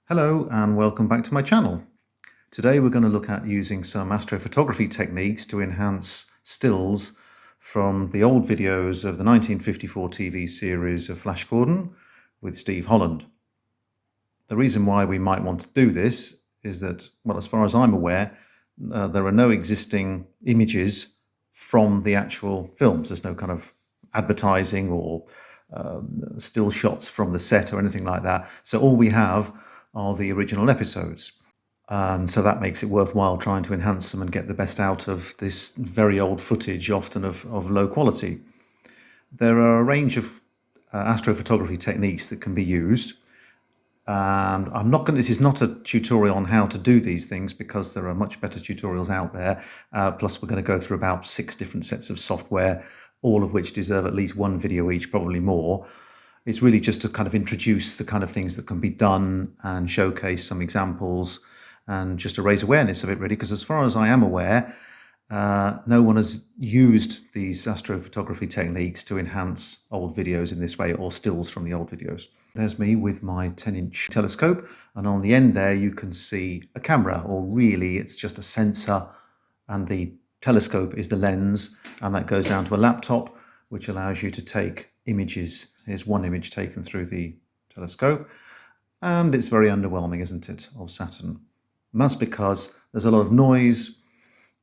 Hello and welcome back to my channel. Today we're going to look at using some astrophotography techniques to enhance stills from the old videos of the 1954 TV series of Flash Gordon with Steve Holland. The reason why we might want to do this is that, well, as far as I'm aware, there are no existing images from the actual films. There's no kind of advertising or still shots from the set or anything like that. So all we have are the original episodes. So that makes it worthwhile trying to enhance them and get the best out of this very old footage, often of low quality. There are a range of astrophotography techniques that can be used. And this is not a tutorial on how to do these things because there are much better tutorials out there. Plus we're going to go through about 6 different sets of software, all of which deserve at least one video each, probably more. It's really just to kind of introduce the kind of things that can be done and showcase some examples and just to raise awareness of it, really, because as far as I am aware, no one has used these astrophotography techniques to enhance old videos in this way, or stills from the old videos. There's me with my 10-inch telescope, and on the end there you can see a camera, or really it's just a sensor, and the telescope is the lens, and that goes down to a laptop which allows you to take images. Here's one image taken through the telescope, and it's very underwhelming, isn't it, of Saturn? And that's because there's a lot of noise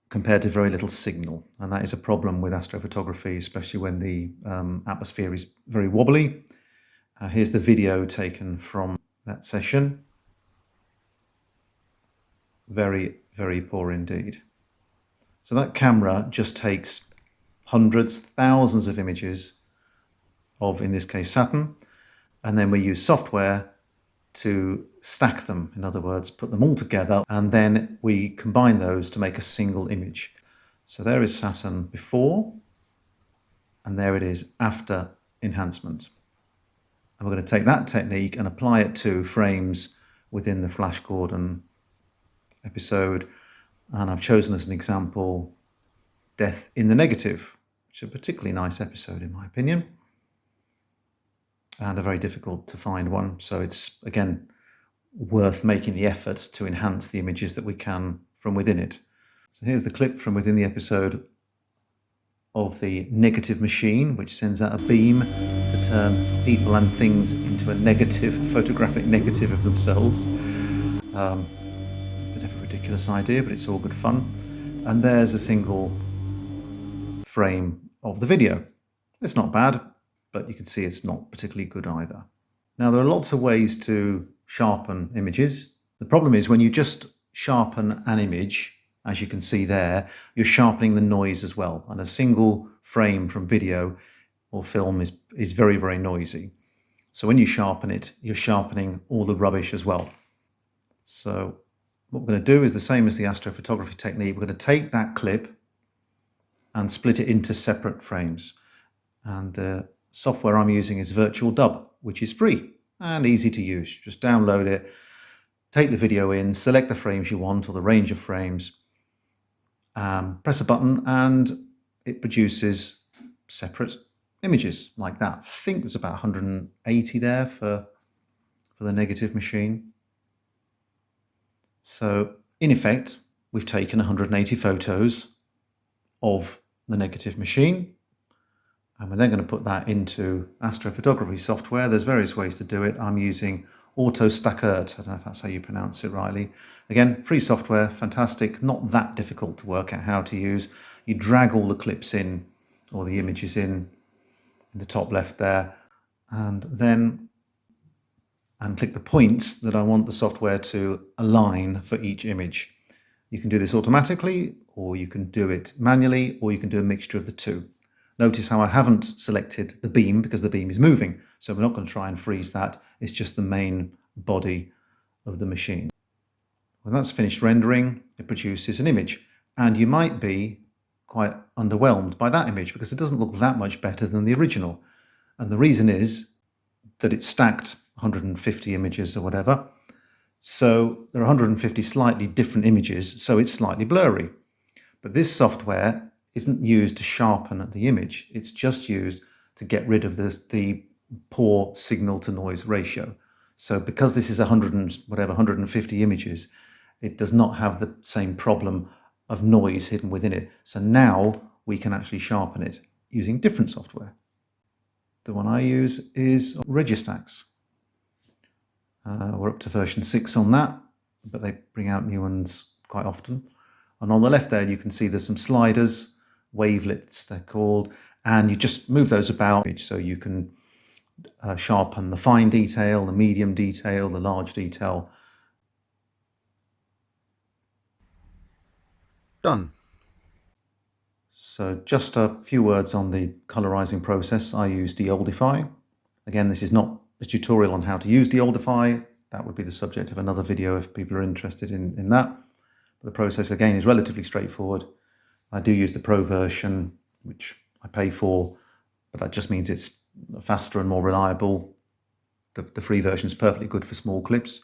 compared to very little signal, and that is a problem with astrophotography, especially when the atmosphere is very wobbly. Here's the video taken from that session. Very, very poor indeed. So that camera just takes hundreds, thousands of images of, in this case, Saturn, and then we use software to stack them, in other words, put them all together, and then we combine those to make a single image. So there is Saturn before, and there it is after enhancement. And we're going to take that technique and apply it to frames within the Flash Gordon episode, and I've chosen as an example Death in the Negative, which is a particularly nice episode in my opinion, and a very difficult to find one, so it's again worth making the effort to enhance the images that we can from within it. So here's the clip from within the episode of the negative machine, which sends out a beam to turn people and things into a negative, photographic negative of themselves. Bit of a ridiculous idea, but it's all good fun. And there's a single frame of the video. It's not bad, but you can see it's not particularly good either. Now, there are lots of ways to sharpen images. The problem is when you just sharpen an image, as you can see there, you're sharpening the noise as well. And a single frame from video or film is very, very noisy. So when you sharpen it, you're sharpening all the rubbish as well. So what we're going to do is the same as the astrophotography technique. We're going to take that clip and split it into separate frames. And the software I'm using is Virtual Dub, which is free and easy to use. Just download it, take the video in, select the frames you want or the range of frames, press a button, and it produces separate images like that. I think there's about 180 there for the negative machine. So in effect, we've taken 180 photos of the negative machine, and we're then going to put that into astrophotography software. There's various ways to do it. I'm using Autostackert. I don't know if that's how you pronounce it rightly. Again, free software, fantastic, not that difficult to work out how to use. You drag all the clips in, or the images in the top left there, and click the points that I want the software to align for each image. You can do this automatically, or you can do it manually, or you can do a mixture of the two. Notice how I haven't selected the beam because the beam is moving, so we're not going to try and freeze that. It's just the main body of the machine. When that's finished rendering, it produces an image, and you might be quite underwhelmed by that image because it doesn't look that much better than the original. And the reason is that it's stacked 150 images or whatever, so there are 150 slightly different images, so it's slightly blurry. But this software isn't used to sharpen the image, it's just used to get rid of the poor signal to noise ratio. So because this is 100 and whatever, 150 images, it does not have the same problem of noise hidden within it. So now we can actually sharpen it using different software. The one I use is Registax. We're up to version 6 on that, but they bring out new ones quite often. And on the left there, you can see there's some sliders, wavelets they're called, and you just move those about so you can sharpen the fine detail, the medium detail, the large detail. Done. So just a few words on the colorizing process. I use Deoldify. Again, this is not a tutorial on how to use Deoldify. That would be the subject of another video if people are interested in that. But the process, again, is relatively straightforward. I do use the Pro version, which I pay for, but that just means it's faster and more reliable. The free version is perfectly good for small clips.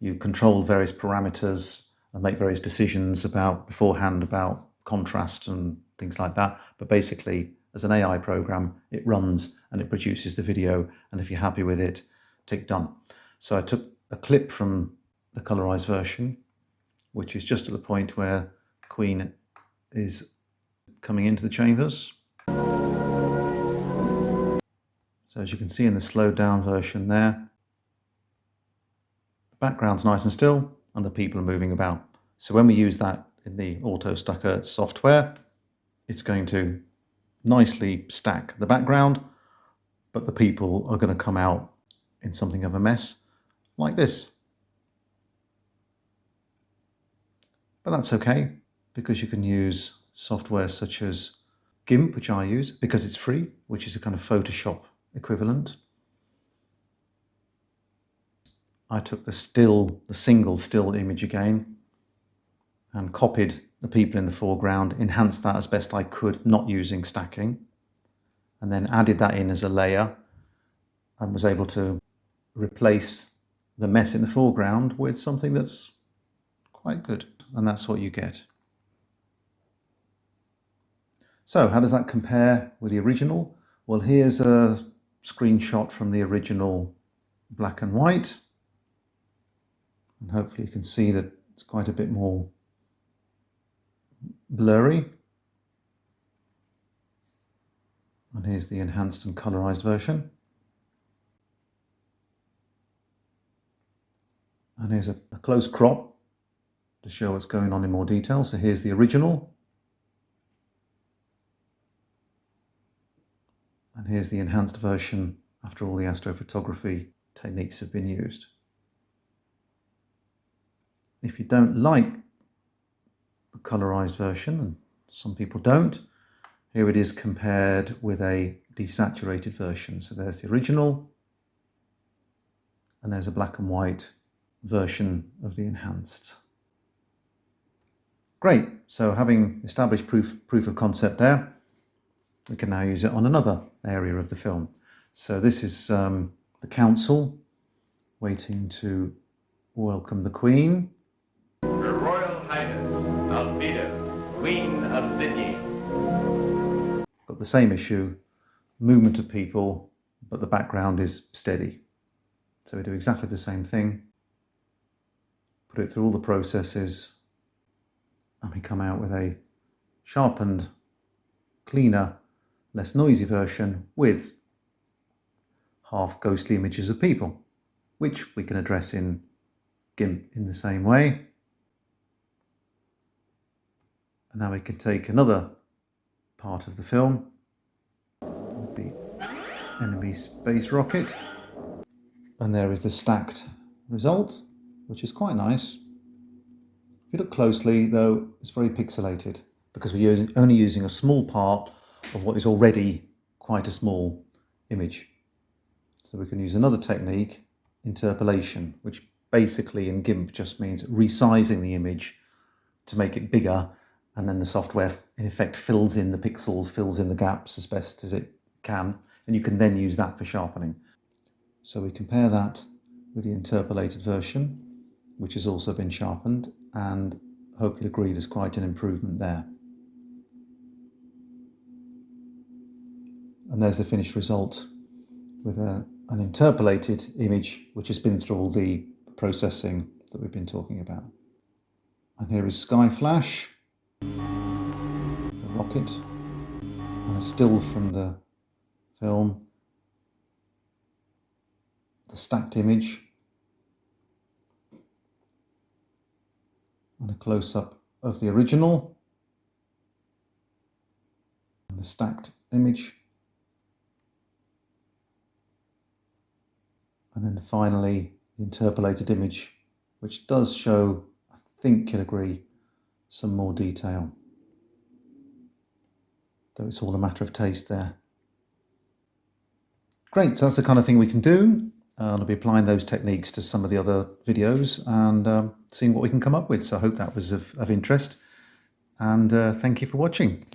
You control various parameters and make various decisions beforehand about contrast and things like that. But basically, as an AI program, it runs and it produces the video. And if you're happy with it, tick done. So I took a clip from the colorized version, which is just at the point where Queen is coming into the chambers. So as you can see in the slowed down version there, the background's nice and still and the people are moving about. So when we use that in the Auto Stacker software, it's going to nicely stack the background, but the people are going to come out in something of a mess like this. But that's okay, because you can use software such as GIMP, which I use because it's free, which is a kind of Photoshop equivalent. I took the single still image again and copied the people in the foreground, enhanced that as best I could, not using stacking, and then added that in as a layer and was able to replace the mess in the foreground with something that's quite good, and that's what you get. So how does that compare with the original? Well, here's a screenshot from the original black and white, and hopefully you can see that it's quite a bit more blurry. And here's the enhanced and colorized version. And here's a close crop to show what's going on in more detail. So here's the original. And here's the enhanced version after all the astrophotography techniques have been used. If you don't like the colorized version, and some people don't, here it is compared with a desaturated version. So there's the original, and there's a black and white version of the enhanced. Great, so having established proof of concept there, we can now use it on another area of the film. So this is the council waiting to welcome the Queen. Her Royal Highness Alvida, Queen of Cygnii. Got the same issue, movement of people, but the background is steady. So we do exactly the same thing, put it through all the processes, and we come out with a sharpened, cleaner, less noisy version with half ghostly images of people, which we can address in GIMP in the same way. And now we can take another part of the film, the enemy space rocket, and there is the stacked result, which is quite nice. If you look closely, though, it's very pixelated because we're only using a small part of what is already quite a small image. So we can use another technique, interpolation, which basically in GIMP just means resizing the image to make it bigger, and then the software in effect fills in the pixels, fills in the gaps as best as it can, and you can then use that for sharpening. So we compare that with the interpolated version, which has also been sharpened, and hope you'll agree there's quite an improvement there. And there's the finished result with a an interpolated image which has been through all the processing that we've been talking about. And here is Sky Flash, the rocket, and a still from the film, the stacked image, and a close-up of the original, and the stacked image, and then finally the interpolated image, which does show, I think you'll agree, some more detail, though it's all a matter of taste there. Great, so that's the kind of thing we can do. I'll be applying those techniques to some of the other videos and seeing what we can come up with. So I hope that was of interest, and thank you for watching.